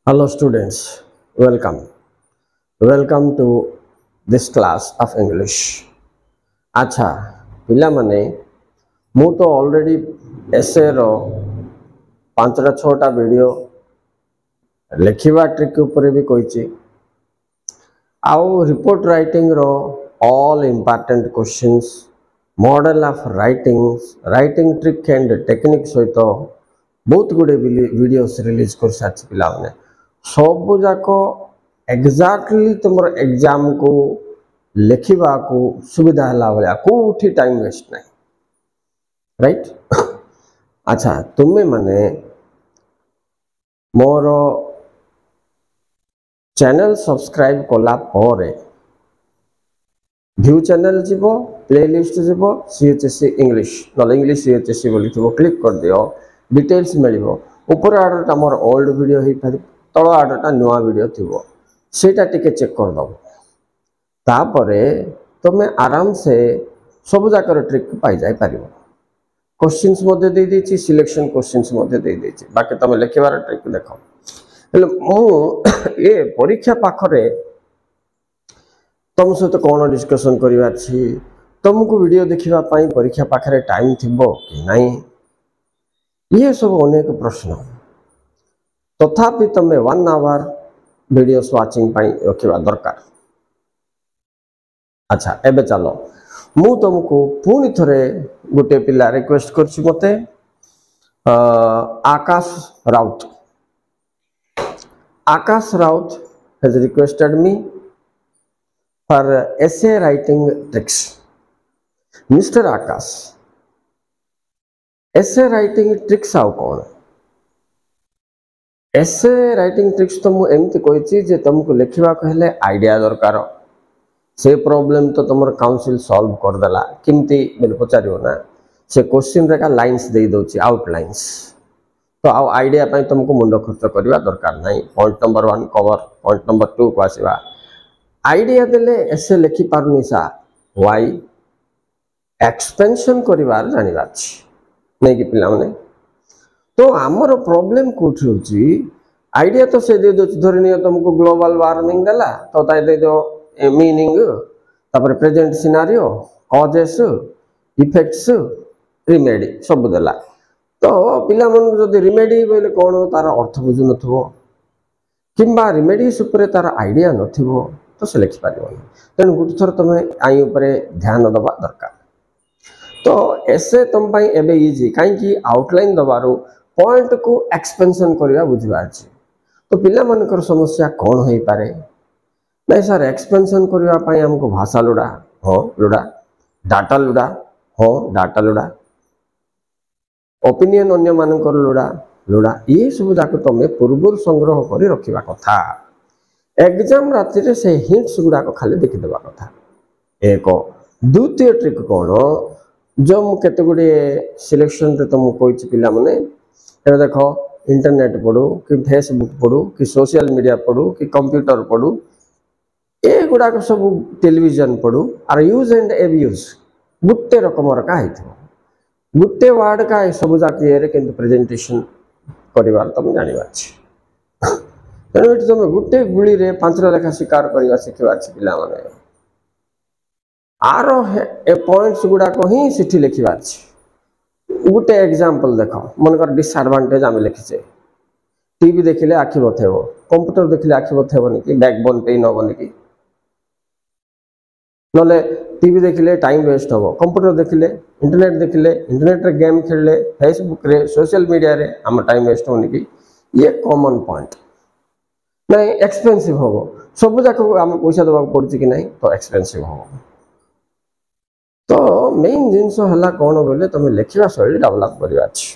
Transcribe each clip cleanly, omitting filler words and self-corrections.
Hello students, welcome. Welcome to this class of English. अच्छा पिला माने मु तो ऑलरेडी एसे रो 5-6टा वीडियो लिखिबा ट्रिक ऊपर भी कहिछि आउ रिपोर्ट राइटिंग रो all important questions model of writing trick and technique सहित बहुत गुडे वीडियोस रिलीज कर साथि पिला माने सब जाको एग्जैक्टली तुम एग्जाम को लिखा को सुविधा है कोठी टाइम वेस्ट नहीं राइट। अच्छा तुम्हें माने मोर चैनल सब्सक्राइब कला परे व्यू चैनल जीवो प्लेलिस्ट जीवो सीएचएससी इंग्लिश न इंग्लिश सीएचएससी बोली थो क्लिक कर दियो डिटेल्स मिलिबो ऊपर आडटा मोर ओल्ड वीडियो हे पारि तळ आडटा नुवा वीडियो थिबो सेटा टिके चेक कर दबो तापरे तुम आराम से सब जाकर ट्रिक पाई जाय पारिबो क्वेश्चंस मध्ये दे देछि सिलेक्शन क्वेश्चंस मध्ये दे देछि बाकी तुम लिखिबार ट्रिक देखो हेले मु ए परीक्षा पाखरे तुम सहित कौन डिस्कशन करबा छी तुमको वीडियो देखिबा पई परीक्षा पाखरे टाइम थिबो कि नहीं ये सब अनेक प्रश्न तथापि तुम 1 आवर वीडियोस वाचिंग पाई रखिबा दरकार। अच्छा एबे चलो मु तुमको पुनी थरे गोटे पिला रिक्वेस्ट करछि मते आकाश Raut has requested me for essay writing tricks. Mr. Akash, essay writing tricks आउ कौन एसे राइटिंग ट्रिक्स तो मु एमती कहिछि जे तुमको लिखिबा कहले आइडिया दरकार से प्रॉब्लम तो तुमर काउंसिल सॉल्व कर देला किमती बेल पचारियो ना से क्वेश्चन रे का लाइंस दे दोछि आउटलाइंस तो आउ आइडिया पई तुमको मुंडो खर्च करबा दरकार नाही। Point number 1 cover point number 2 को आसीबा आइडिया देले एसे लिखि पारनी सा व्हाई एक्सपेंशन करिवार जानिबा छी नै कि पिला माने तो आमर प्रॉब्लम कोठी होची आइडिया तो से दे दो धरनियो तुमको ग्लोबल वार्मिंग देला तो ताई दे दो मीनिंग तापर present scenario causes effects remedy सब देला तो पिला मन जदी रिमेडी बोले कोन तार अर्थ बुझु नथबो किंबा रिमेडीज ऊपर तार आइडिया नथिबो तो से लिखि पारिबो तेन गुट थर तमे आई ऊपर ध्यान दबा दरकार। तो ऐसे तुम पाई एबे इजी काई कि आउटलाइन दबारो पॉइंट को एक्सपेंशन करिया बुझबा अछि तो पिला मनकर समस्या कोन होई पारे नै सर एक्सपेंशन करिया पाई हमको भाषा लुडा हो लुडा डाटा लुडा हो डाटा लुडा ओपिनियन अन्य मानकर लुडा लुडा ये सब जाको तमे पूर्व संग्रह करी रखिबा कथा एग्जाम राति रे से हिंट्स गुडा को खाली देखि देबा कथा। एक द्वितीय ट्रिक कोन जो मु केते गुडे सिलेक्शन रे तुम कोइछ पिला माने ए देखो इंटरनेट पढू कि फेसबुक पढू कि सोशल मीडिया पढू कि कंप्यूटर पढू ए गुडा को सब टेलीविजन पढू आर यूज एंड एब्यूज गुट्टे रकमर का हिथो गुट्टे वर्ड का सब जाके रे किंतु प्रेजेंटेशन करिवार तुम जानिबा छी तेनो एठी तुम गुट्टे गुली रे 5 लेखा शिकार करिवा सिखिबा छी पिला माने आरो ए पॉइंट्स गुडा को ही सिठी लिखिबा छी गुटे एग्जांपल देखो मनकर डिसएडवांटेज आमे लिखिछे टीवी देखिले आखि बथेबो कंप्यूटर देखिले आखि बथेबो कि बैकबोन पेन होबो कि नले टीवी देखिले टाइम वेस्ट होबो कंप्यूटर देखिले इंटरनेट रे गेम खेलले फेसबुक रे सोशल मीडिया रे हम टाइम वेस्ट होनी कि ये कॉमन पॉइंट नहीं एक्सपेंसिव होबो सब जाको हम पैसा दबा पड़छि कि नहीं तो एक्सपेंसिव होबो। तो मेन जिनस हला कोन बोले तुम लिखिबा शैली डेवलप करिवा छी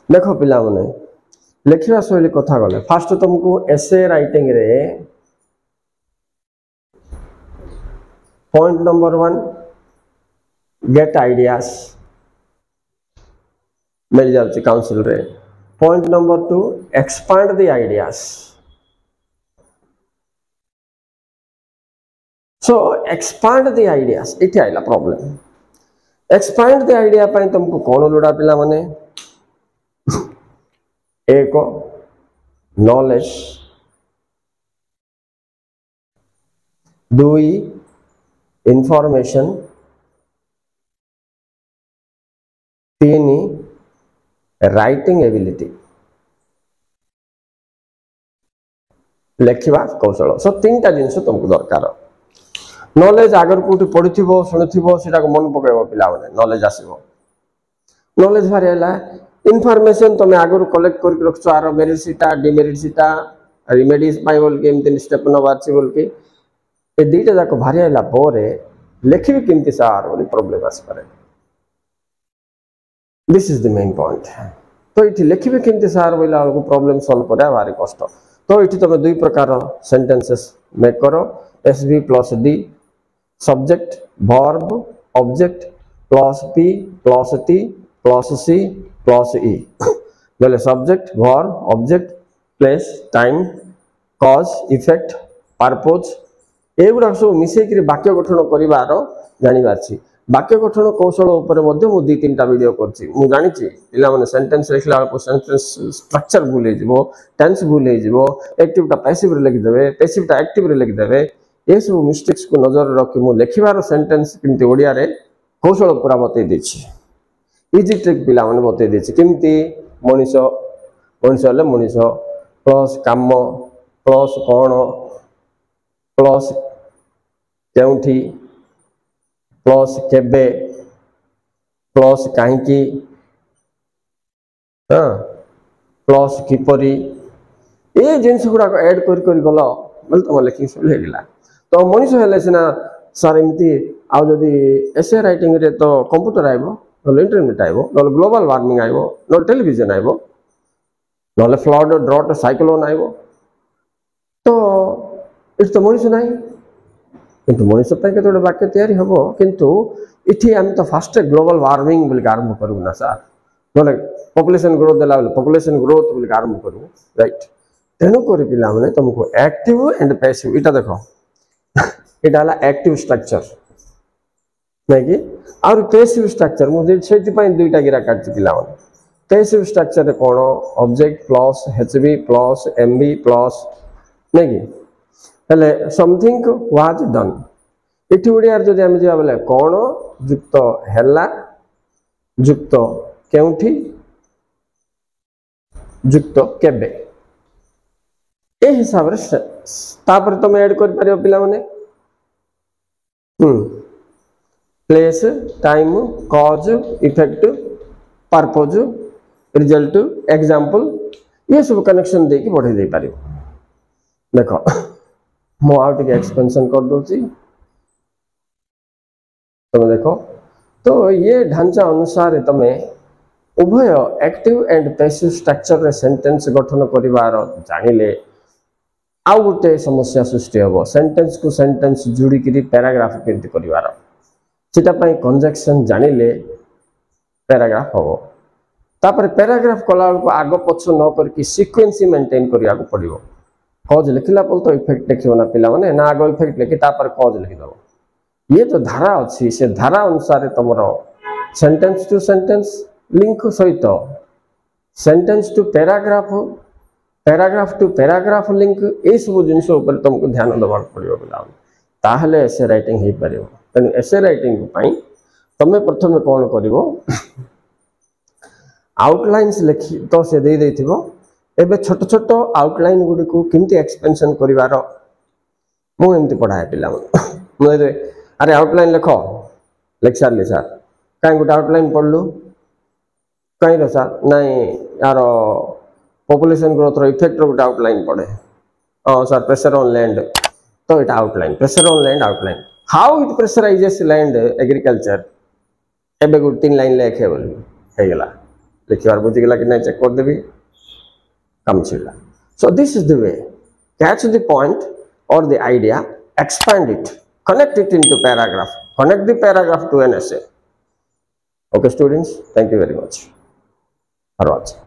देखो पिला माने लिखिबा शैली कथा गले फास्ट तुमको एसे राइटिंग रे पॉइंट नंबर 1 गेट आइडियाज मिल जाउची काउंसिल रे। Point number 2 expand the ideas so expand the ideas इथे आइला प्रॉब्लम एक्सपांड द आइडिया पाई तुमको कौन लुड़ा पिला माने एक नॉलेज 2 information, 3 writing ability, लेखिबा कौशल। सो तीनटा जिनस तुमको दरकार। नॉलेज आगर कोठी पढिथिबो सुनिथिबो सेटा को मन पकेबो पिला माने नॉलेज आसीबो। नॉलेज भारी हला इनफॉरमेशन तुम आगर कलेक्ट करके रखछो आरो मेरिट सीटा डिमेरिट सीटा रिमेडीज पाई बोल के एमते स्टेप नबार छी बोल के ए दीटा जाको भारी हला पोरे लेखिबी केमती सार बोली प्रॉब्लम आसी पारे। This is the main point. तो इठी लेखिबी केमती सार बोला को प्रॉब्लम सॉल्व करे भारी कष्ट। तो इठी तुम दुई प्रकार सेंटेंसेस मेक करो SV plus D subject verb object plus P plus T plus C plus E बोले subject verb object place time cause effect purpose एगुड़ा सब मिसेक वाक्य गठन कर जानी वाक्य गठन कौशल उपर मु दी तीन वीडियो करछि मु जानि पिला माने सेंटेंस लिखला सेंटेंस स्ट्रक्चर भूल हो टेंस भूल हो एक्टिवटा पैसिव रे लिखि देबे पैसिवटा एक्टिव रे लिखि देबे ए सब मिस्टेक्स को नजर रखी मु लिखिबार सेंटेंस किंती ओडिया रे कौशल पूरा बतै देछि इजी ट्रिक पिला माने बतै देछि किंती मनीष मनीष ले मनीष प्लस काम प्लस कोन प्लस केउठी प्लस केबे प्लस काहींकी हाँ प्लस किपरी ये जिनस गुड़ा ऐड कर गल बोले तुम लिखी सब गला। तो मनीष हेले सिना सर एमती आउ जदि एसे राइटिंग रे तो कंप्यूटर आइबो न इंटरनेट आइबो न ग्लोबल वार्मिंग आइबो न टेलीविजन आइबो न फ्लड ड्रॉट साइक्लोन आइबो तो इट तो मनीष नाही किंतु मनीष के वाक्य तैयारी हम किंतु इठी आम तो फास्ट ग्लोबल वार्मिंग बोल आरंभ करूँ ना सर ना पॉपुलेशन ग्रोथ देला पॉपुलेशन ग्रोथ बोल आरंभ करूँ राइट। तेणुक पिला माने तुमको एक्टिव एंड पैसिव इटा देख इटा एक्टिव स्ट्रक्चर नहीं कि और पैसिव स्ट्रक्चर मुझे दुईटा गिरा काटि पिला माने पैसिव स्ट्रक्चर कौन object plus HB plus MB plus नहीं कि हेले समथिंग वाज डन इठी ओडिया जदि आम जा बोले कौन युक्त हैला युक्त केउठी युक्त केबे ए हिसाब रे तापर तुम ऐड कर पारियो पिला माने place time cause effect purpose result example ये सब कनेक्शन दे के बढ़े दे पारियो। देखो मु आउट के एक्सपेंशन कर दूची तुम देखो तो ये ढांचा अनुसार तुम उभय एक्टिव एंड पैसिव स्ट्रक्चर रे सेंटेंस गठन करिवार जानिले आउ गोटे समस्या सृष्टि हम सेंटेंस को सेंटेंस जोड़ी करी पैराग्राफ केमती करिवार सेटा पई कंजक्शन जानिले पैराग्राफ हम तापर पैराग्राफ कला को आग पछ न करके सीक्वेंस मेंटेन करिया को पड़िबो। कॉज लिखला पर तो इफेक्ट लिखियो ना पिला माने ना आगो इफेक्ट लिखि तापर कॉज लिखि दो ये जो धारा अच्छी से धारा अनुसार तुमरो सेंटेंस टू सेंटेंस लिंक सहित sentence to paragraph paragraph to paragraph link ए सब जिनस ऊपर तुमको ध्यान देवा पड़ो पिला ताहले एसे राइटिंग हो पार। तेणु एसे राइटिंग तुम प्रथम कौन कर आउटलाइन्स लिखि तो से दे देथिबो एबे छोट छोट आउटलाइन गुडी को किंती एक्सपेंशन करिवार मु एमती पढ़ाए पिला मुझे अरे आउटलाइन लिख लिख सारे सर कहीं गोटे आउटलाइन पढ़लु कहीं रो सर नहीं यार पॉपुलेशन ग्रोथ रो इफेक्ट रो गोटे आउटलाइन पढ़े हाँ सर प्रेशर ऑन लैंड तो it outline pressure on land outline how it pressurises land agriculture एबे गोटे 3 लाइन लिखे बोली हे गेला लिखिबार बुझी गेला कि नहीं चेक कर देबी कम छिला। So this is the way catch the point or the idea expand it connect it into paragraph connect the paragraph to an essay. Okay students, thank you very much for watching.